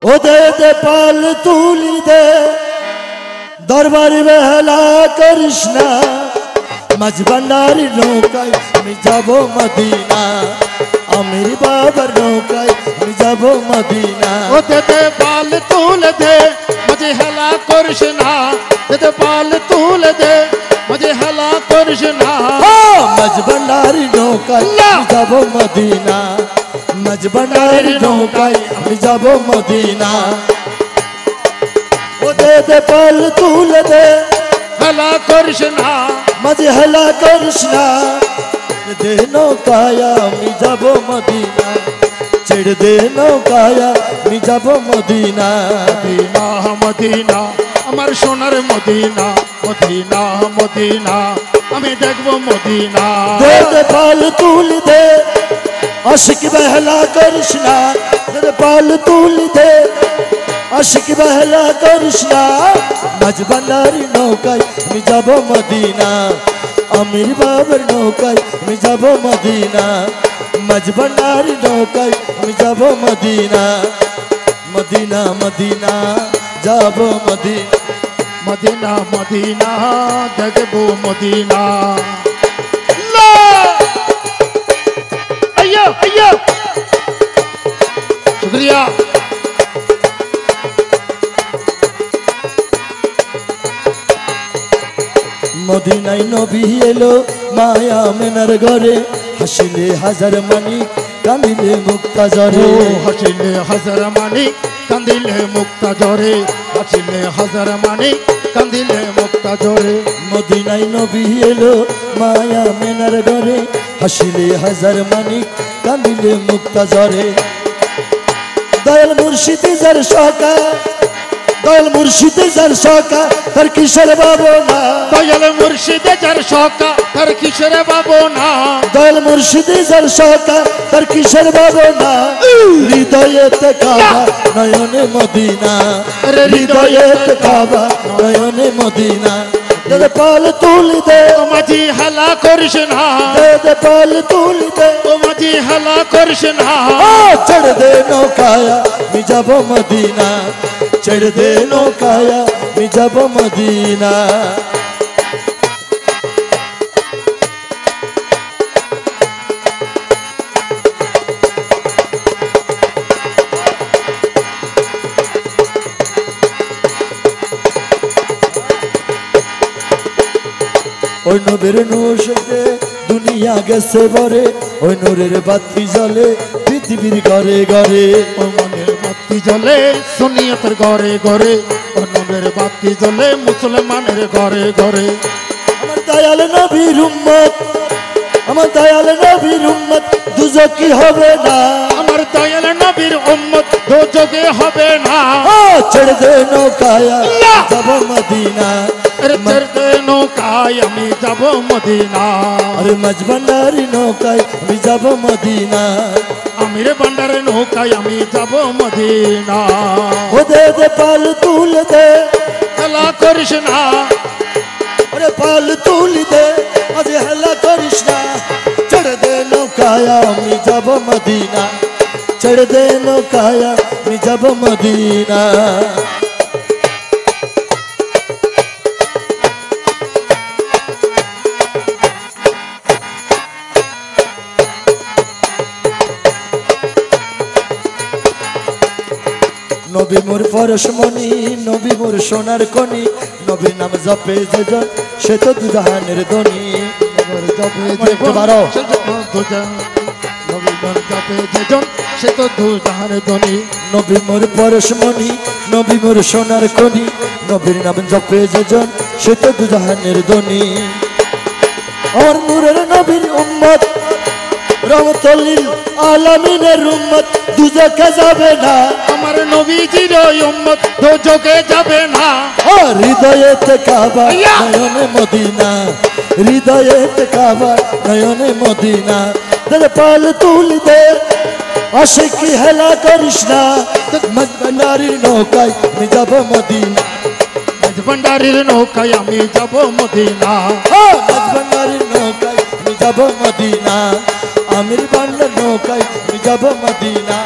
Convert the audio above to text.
ও দে দে পাল তুলি দে দরবার বেহালা করিস না মাঝ ভান্ডারি নৌকায় আমি যাব মদিনা আমির বাবার নৌকায় আমি যাব মদিনা ও দে দে পাল তুলে দে মুঝে হেলা করিস না দে দে পাল তুলে দে মুঝে হেলা করিস না মাঝ ভান্ডারি নৌকায় আমি যাব মদিনা মাঝ ভান্ডারি নৌকায় আমি যাব মদিনা ও দে দে পাল তুলে দে হেলা করিস না মাঝে হেলা করিস না দে নৌকায় আমি যাব মদিনা ছেড়ে দে নৌকায় আমি যাব মদিনা মদিনা মদিনা আমার সোনার মদিনা মদিনা মদিনা আমি দেখব মদিনা দে দে পাল তুলি দে আশিক বহলা করিস না দে পাল তুলি দে আশিক বহলা করিস না মাঝ ভান্ডারি নৌকায় আমি যাব মদিনা আমির বাবার নৌকায় আমি যাব মদিনা মাঝ ভান্ডারি নৌকায় আমি যাব মদিনা মদিনা মদিনা যাব মদিনা মদিনা মদিনা দেখব মদিনা আইয়ো আইয়ো শুকরিয়া মদিনায় নবী এলো মায়া মেনার ঘরে হাসিলে হাজার মানিক কাঁদিলে মুক্তা জরে হাসিলে হাজার মানিক কান্দিলে মুক্তা জরে হাসিলে হাজার মানিক কান্দিলে মুক্তা জরে মদিনায় নবী এলো মায়া মেনার ঘরে হাসিলে হাজার মানিক কাঁদিলে মুক্তা জরে দয়াল মুর্শিদি যার সকা দয়াল মুর্শিদে যার সকা তার কিশোর বাবু না দয়াল মুর্শিদে যার সকা তার কিশোর বাবু না দয়াল মুর্শিদে যার সকা তার কিশোর বাবু না হৃদয়েতে কাবা নয়নে মদিনা হৃদয়েতে কাবা নয়নে মদিনা দে পাল তুলি দে মাঝি হেলা করিস না দে পাল তুলি দে ও মাঝি হেলা করিস না চড় দে নৌকায়া আমি যাব মদিনা চড় দে নৌকায়া আমি যাব মদিনা ওই নবীর নূর শোকে দুনিয়া গেছে বরে ওই নূরের বাতি জ্বলে পৃথিবীর ঘরে ঘরে ও মনের বাতি জ্বলে সুনিয়তের ঘরে ঘরে ও নূরের বাতি জ্বলে মুসলমানের ঘরে ঘরে আমার দয়াল নবীর উম্মত আমার দয়াল নবীর উম্মত দুজকি হবে না আমার দয়াল নবীর উম্মত দোজকে হবে না ছেড়ে দে নৌকায়া যাব মদিনা চড়তে নৌকায় আমি যাব মদিনা আরে মাঝ ভান্ডারি নৌকায় আমি যাব মদিনা আমির ভান্ডারের নৌকায় আমি যাব মদিনা ও দে দে পাল তুলে দে হেলা করিস না আরে পাল তুলি দে আজ হেলা করিস না চড় দে নৌকায়া আমি যাব মদিনা চড় দে নৌকায়া আমি যাব মদিনা নবী মোর পরশমণি নবী মোর সোনার কনি নবীর নাম জপে যেজন সে তো দুজাহানের ধনী একটু বাড়ো সে তো দুজাহানের ধনী নবী মোর পরশমণি নবী মোর সোনার কনি নবীর নাম জপে যেজন সে তো দুজাহানের ধনী আমার নূরের নবীর উম্মত রহমতুল্লিল আলামিনের উম্মত দুজকে যাবে না আমার নবীজির উম্মত দোজকে যাবে না হৃদয়েতে কাবা নয়নে মদিনা হৃদয়েতে কাবা নয়নে মদিনা দে পাল তুলি দে আশিকি হেলা করিস না মাঝ ভান্ডারির নৌকায় আমি যাব মদিনা মাঝ ভান্ডারির নৌকায় আমি যাব মদিনা মাঝ ভান্ডারির নৌকায় আমি যাব মদিনা আমির ভান্ডার নৌকায় আমি যাব মদিনা